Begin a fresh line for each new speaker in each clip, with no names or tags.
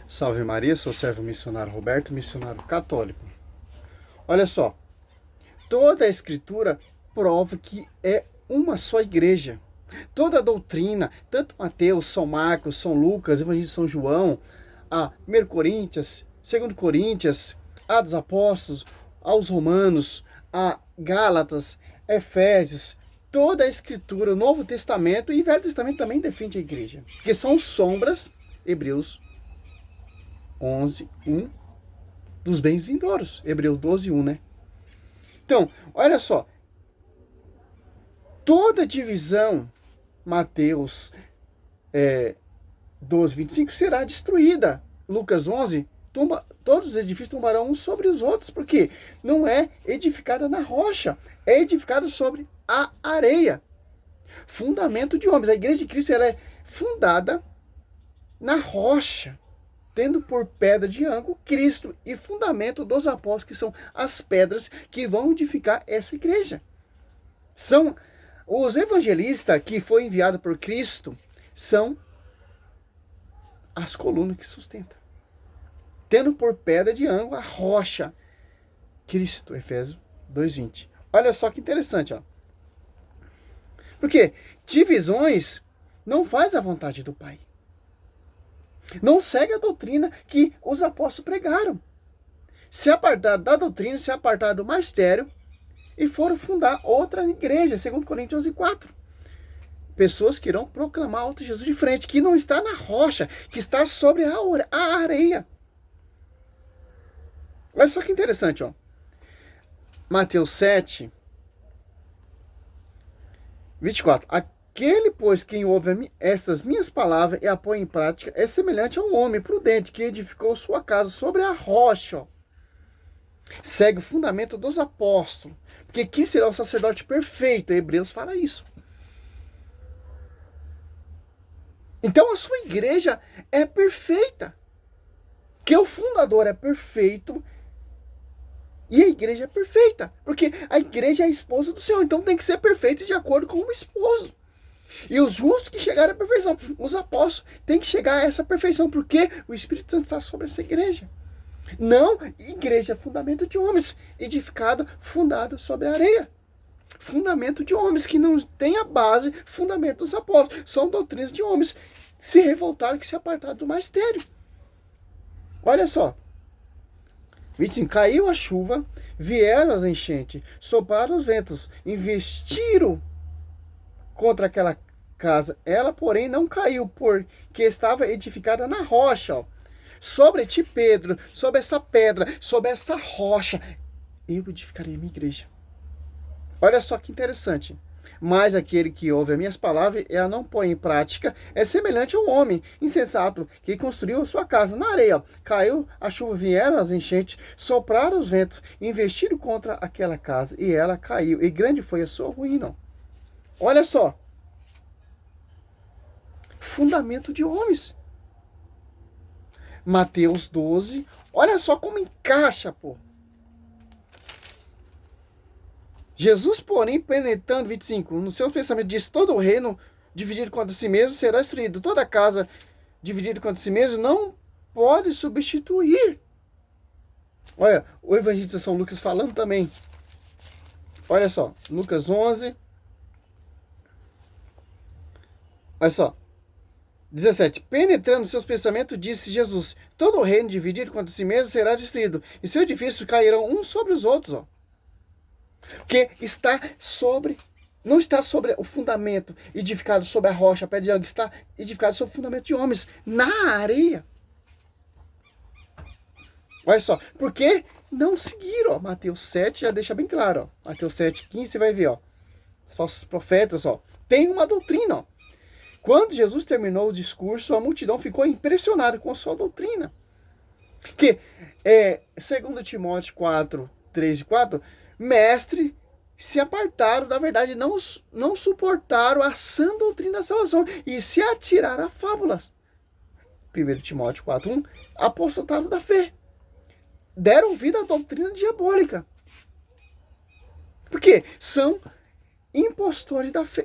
Salve Maria, sou servo missionário Roberto, missionário católico. Olha só, toda a escritura prova que é uma só igreja. Toda a doutrina, tanto Mateus, São Marcos, São Lucas, Evangelho de São João, a 1 Coríntios, 2 Coríntios, a dos Apóstolos, aos Romanos, a Gálatas, Efésios, toda a escritura, o Novo Testamento e o Velho Testamento também defende a igreja. Que são sombras, Hebreus 11:1, dos bens vindouros. Hebreus 12:1, né? Então, olha só. Toda divisão, Mateus 12:25, será destruída. Lucas 11, todos os edifícios tombarão uns sobre os outros, porque não é edificada na rocha, é edificada sobre a areia. Fundamento de homens. A igreja de Cristo ela é fundada na rocha, tendo por pedra de ângulo Cristo e fundamento dos apóstolos, que são as pedras que vão edificar essa igreja. São os evangelistas que foi enviado por Cristo, são as colunas que sustentam. Tendo por pedra de ângulo a rocha, Cristo, Efésios 2:20. Olha só que interessante, ó. Porque divisões não faz a vontade do Pai. Não segue a doutrina que os apóstolos pregaram. Se apartaram da doutrina, se apartaram do magistério e foram fundar outra igreja, segundo Coríntios 11:4. Pessoas que irão proclamar outro Jesus de frente, que não está na rocha, que está sobre a areia. Olha só que interessante, ó. Mateus 7:24. Aquele, pois, quem ouve estas minhas palavras e a põe em prática, é semelhante a um homem prudente que edificou sua casa sobre a rocha. Segue o fundamento dos apóstolos. Porque quem será o sacerdote perfeito? Hebreus fala isso. Então a sua igreja é perfeita. Que o fundador é perfeito e a igreja é perfeita. Porque a igreja é a esposa do Senhor. Então tem que ser perfeita de acordo com o esposo. E os justos que chegaram à perfeição, os apóstolos, têm que chegar a essa perfeição, porque o Espírito Santo está sobre essa igreja. Não, igreja é fundamento de homens, edificado, fundado sobre a areia. Fundamento de homens que não tem a base, fundamento dos apóstolos. São doutrinas de homens que se revoltaram, que se apartaram do magistério. Olha só. 25. Caiu a chuva, vieram as enchentes, sopraram os ventos, investiram contra aquela casa. Ela, porém, não caiu, porque estava edificada na rocha. Ó. Sobre ti, Pedro, sobre essa pedra, sobre essa rocha, eu edificarei a minha igreja. Olha só que interessante. Mas aquele que ouve as minhas palavras e a não põe em prática é semelhante a um homem insensato que construiu a sua casa na areia. Caiu a chuva, vieram as enchentes, sopraram os ventos, investiram contra aquela casa e ela caiu. E grande foi a sua ruína. Olha só. Fundamento de homens. Mateus 12. Olha só como encaixa, pô. Jesus, porém, penetrando, 25, no seu pensamento, diz: todo o reino dividido contra si mesmo será destruído. Toda casa dividida contra si mesmo não pode substituir. Olha, o evangelista São Lucas falando também. Olha só, Lucas 11. Olha só. 17. Penetrando seus pensamentos, disse Jesus: todo o reino dividido contra si mesmo será destruído, e seus edifícios cairão uns sobre os outros. Ó. Porque está sobre, não está sobre o fundamento edificado sobre a rocha, a pedra de ângulo, está edificado sobre o fundamento de homens, na areia. Olha só, porque não seguiram, ó. Mateus 7 já deixa bem claro, ó. Mateus 7:15 você vai ver, ó. Os falsos profetas, ó. Tem uma doutrina, ó. Quando Jesus terminou o discurso, a multidão ficou impressionada com a sua doutrina. Que, segundo Timóteo 4:3-4, mestre, se apartaram da verdade, não suportaram a sã doutrina da salvação e se atiraram a fábulas. 1 Timóteo 4:1, apostataram da fé. Deram vida à doutrina diabólica. Porque são impostores da fé,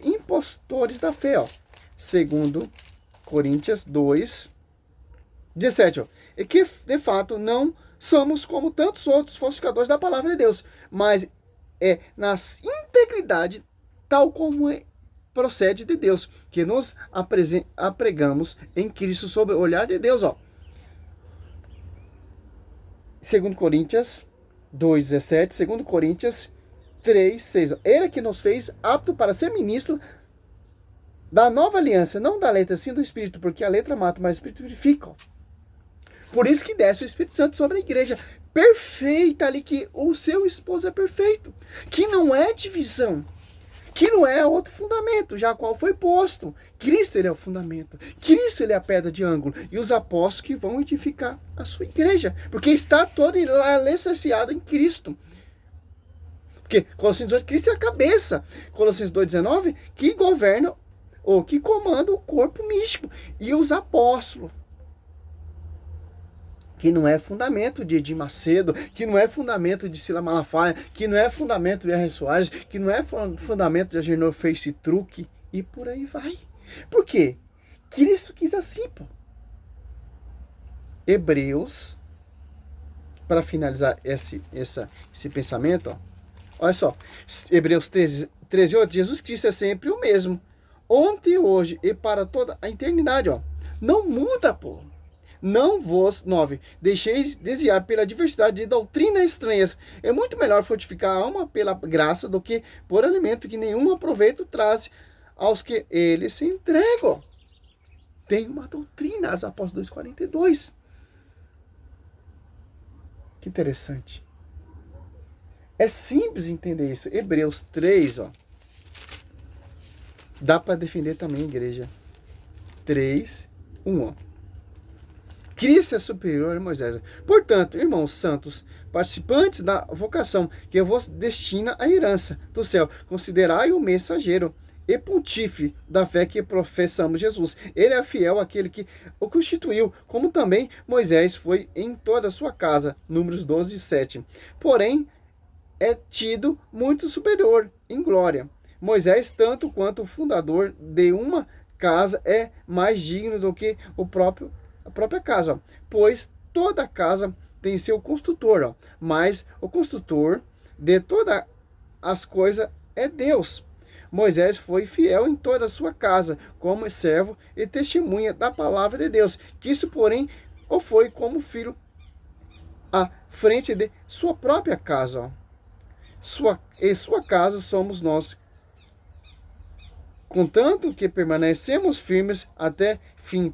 ó. Segundo Coríntios 2, 17, ó, e que de fato não somos como tantos outros falsificadores da palavra de Deus, mas é na integridade, tal como procede de Deus, que nos apregamos em Cristo sob o olhar de Deus, ó. 2 Coríntios 2:17, 2 Coríntios 3:6. Ele que nos fez apto para ser ministro da nova aliança, não da letra, sim do Espírito, porque a letra mata, mas o Espírito vivifica. Ó. Por isso que desce o Espírito Santo sobre a igreja perfeita ali, que o seu esposo é perfeito, que não é divisão, que não é outro fundamento, já qual foi posto. Cristo, ele é o fundamento. Cristo, ele é a pedra de ângulo. E os apóstolos que vão edificar a sua igreja, porque está toda alicerciada em Cristo. Porque Colossenses 2, Cristo é a cabeça. Colossenses 2:19, que governa, ou que comanda o corpo místico. E os apóstolos, que não é fundamento de Edir Macedo, que não é fundamento de Sila Malafaia, que não é fundamento de R. Soares, que não é fundamento de Agenor Face Truque, e por aí vai. Por quê? Cristo quis assim, pô. Hebreus, para finalizar esse pensamento, ó, olha só, Hebreus 13:8, Jesus Cristo é sempre o mesmo, ontem, hoje e para toda a eternidade, ó. Não muda, pô. Não vos, 9, deixeis desviar pela diversidade de doutrinas estranhas. É muito melhor fortificar a alma pela graça do que por alimento que nenhum proveito traz aos que eles se entregam. Tem uma doutrina, as Apóstolos 2:42. Que interessante. É simples entender isso. Hebreus 3, ó. Dá para defender também, igreja. 3:1, ó. Cristo é superior a Moisés. Portanto, irmãos santos, participantes da vocação que vos destina à herança do céu, considerai o mensageiro e pontífice da fé que professamos Jesus. Ele é fiel àquele que o constituiu, como também Moisés foi em toda a sua casa. Números 12:7. Porém, é tido muito superior em glória. Moisés, tanto quanto o fundador de uma casa, é mais digno do que a própria casa, ó. Pois toda casa tem seu construtor, ó, mas o construtor de todas as coisas é Deus. Moisés foi fiel em toda a sua casa, como servo e testemunha da palavra de Deus. Cristo, porém, o foi como filho à frente de sua própria casa. Ó. Sua casa somos nós, contanto que permanecemos firmes até fim,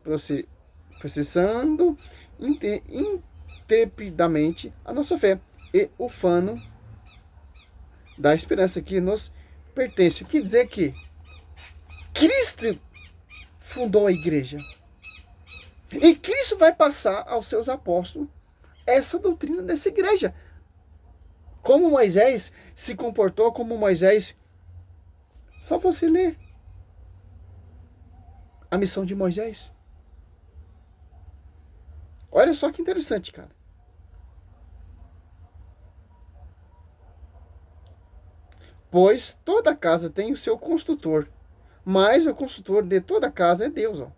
processando intrepidamente a nossa fé e o fano da esperança que nos pertence. Quer dizer que Cristo fundou a igreja. E Cristo vai passar aos seus apóstolos essa doutrina dessa igreja. Como Moisés se comportou, como Moisés... Só você ler a missão de Moisés. Olha só que interessante, cara. Pois toda casa tem o seu construtor, mas o construtor de toda casa é Deus. Ó.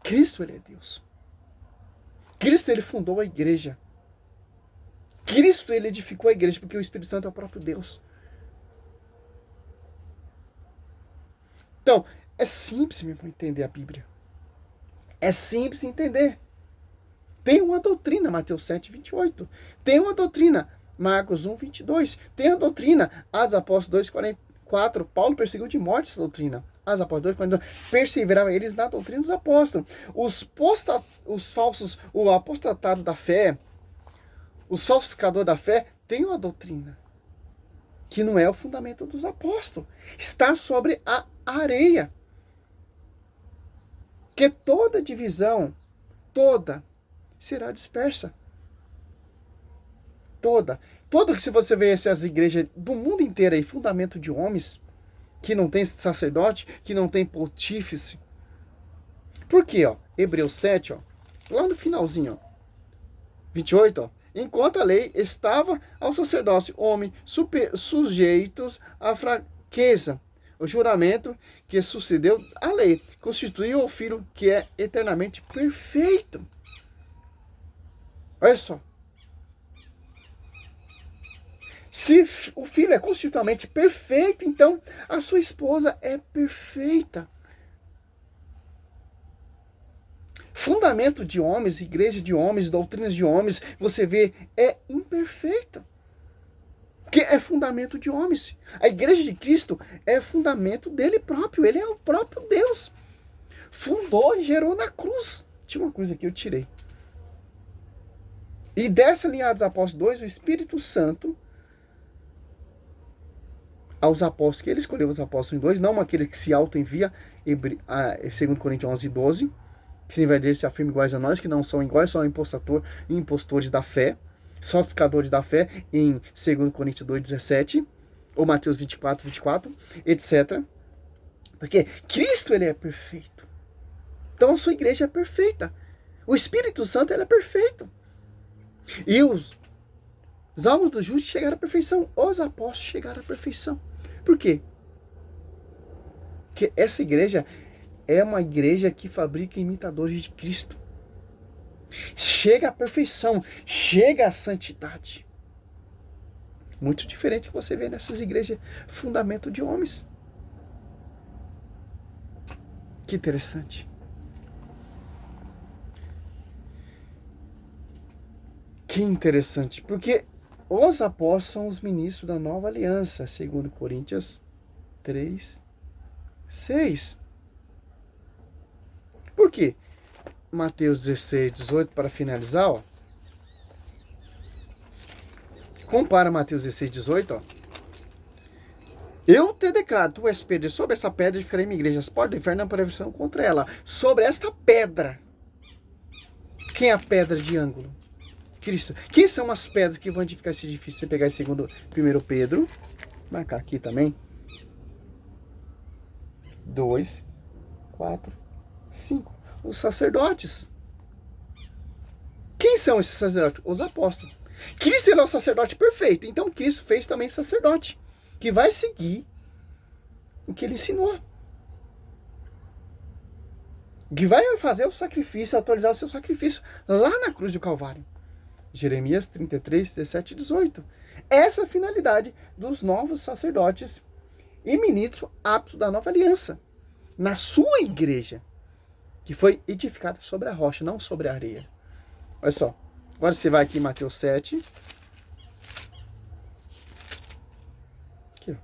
Cristo, ele é Deus. Cristo, ele fundou a igreja. Cristo, ele edificou a igreja, porque o Espírito Santo é o próprio Deus. Então, é simples mesmo entender a Bíblia. É simples entender. Tem uma doutrina, Mateus 7:28. Tem uma doutrina, Marcos 1:22. Tem a doutrina, Atos Apóstolos 2:44. Paulo perseguiu de morte essa doutrina. Atos Apóstolos 2:42. Perseveravam eles na doutrina dos apóstolos. Os falsos, o apostatado da fé, os falsificadores da fé, tem uma doutrina que não é o fundamento dos apóstolos. Está sobre a areia. Que toda divisão, toda, será dispersa. Toda que se você vê essas igrejas do mundo inteiro aí, fundamento de homens, que não tem sacerdote, que não tem pontífice. Por quê, ó? Hebreus 7, ó, lá no finalzinho, ó, 28, ó. Enquanto a lei estava ao sacerdócio, homem sujeitos à fraqueza, O juramento que sucedeu a lei constituiu o Filho que é eternamente perfeito. Olha só. Se o filho é constitucionalmente perfeito, então a sua esposa é perfeita. Fundamento de homens, igreja de homens, doutrinas de homens, você vê, é imperfeita. Que é fundamento de homens. A igreja de Cristo é fundamento dele próprio. Ele é o próprio Deus. Fundou e gerou na cruz. Tinha uma coisa que eu tirei. E dessa linha dos apóstolos 2, o Espírito Santo, aos apóstolos, que ele escolheu os apóstolos em 2, não aquele que se auto-envia, 2 Coríntios 11, 12, que se invadir se afirma iguais a nós, que não são iguais, são impostores da fé, sofisticadores da fé, em 2 Coríntios 2, 17, ou Mateus 24, 24, etc. Porque Cristo, ele é perfeito. Então a sua igreja é perfeita. O Espírito Santo, ele é perfeito. E os almos dos justos chegaram à perfeição. Os apóstolos chegaram à perfeição. Por quê? Porque essa igreja é uma igreja que fabrica imitadores de Cristo. Chega à perfeição, chega à santidade. Muito diferente do que você vê nessas igrejas, fundamento de homens. Que interessante. Que interessante, porque os apóstolos são os ministros da nova aliança, segundo Coríntios 3, 6. Por quê? Mateus 16, 18, para finalizar, ó. Compara Mateus 16, 18, ó. Eu te declaro, tu és Pedro, sobre essa pedra edificarei minha igreja, as portas do inferno não prevalecerão contra ela. Sobre esta pedra. Quem é a pedra de ângulo? Cristo. Quem são as pedras que vão edificar esse edifício? Você pegar em 1 Pedro, marcar aqui também. 2, 4, 5. Os sacerdotes. Quem são esses sacerdotes? Os apóstolos. Cristo é o sacerdote perfeito. Então Cristo fez também sacerdote, que vai seguir o que ele ensinou. Que vai fazer o sacrifício, atualizar o seu sacrifício lá na cruz do Calvário. Jeremias 33, 17 e 18. Essa é a finalidade dos novos sacerdotes e ministros aptos da nova aliança. Na sua igreja, que foi edificada sobre a rocha, não sobre a areia. Olha só. Agora você vai aqui em Mateus 7. Aqui, ó.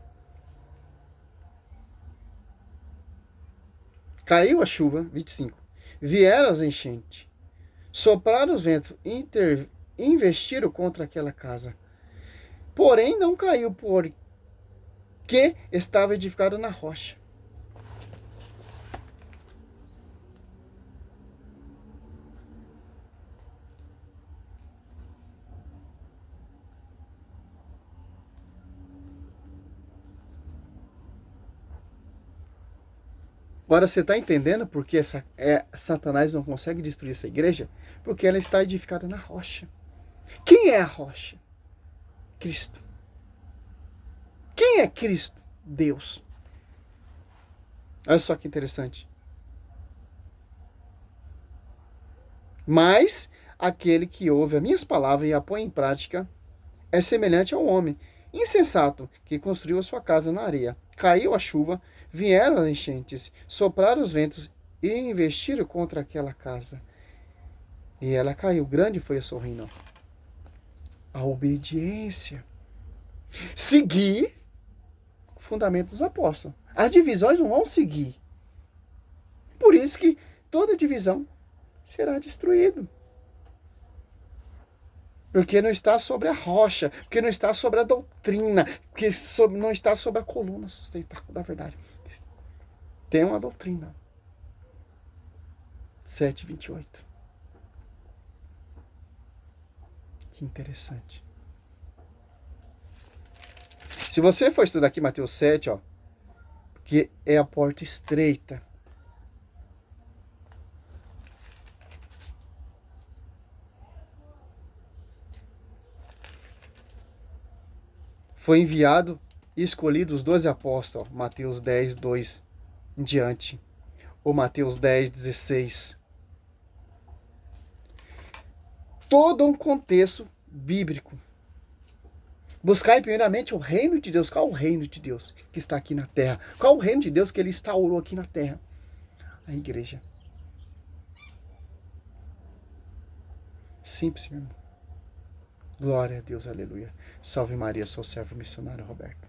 Caiu a chuva, 25. Vieram as enchentes. Sopraram os ventos, investiram contra aquela casa. Porém, não caiu, porque estava edificado na rocha. Agora você está entendendo por que Satanás não consegue destruir essa igreja? Porque ela está edificada na rocha. Quem é a rocha? Cristo. Quem é Cristo? Deus. Olha só que interessante. Mas aquele que ouve as minhas palavras e a põe em prática é semelhante ao homem insensato que construiu a sua casa na areia. Caiu a chuva, vieram as enchentes, sopraram os ventos e investiram contra aquela casa. E ela caiu. Grande foi a sua ruína. A obediência. Seguir o fundamento dos apóstolos. As divisões não vão seguir. Por isso que toda divisão será destruída. Porque não está sobre a rocha, porque não está sobre a doutrina, porque não está sobre a coluna sustentável da verdade. Tem uma doutrina. 7:28. Que interessante. Se você for estudar aqui Mateus 7, ó, porque é a porta estreita. Foi enviado escolhido os 12 apóstolos, Mateus 10, 2 em diante, ou Mateus 10, 16. Todo um contexto bíblico. Buscai primeiramente o reino de Deus. Qual é o reino de Deus que está aqui na terra? Qual é o reino de Deus que ele instaurou aqui na terra? A igreja. Simples, meu irmão. Glória a Deus, aleluia. Salve Maria, sou servo missionário Roberto.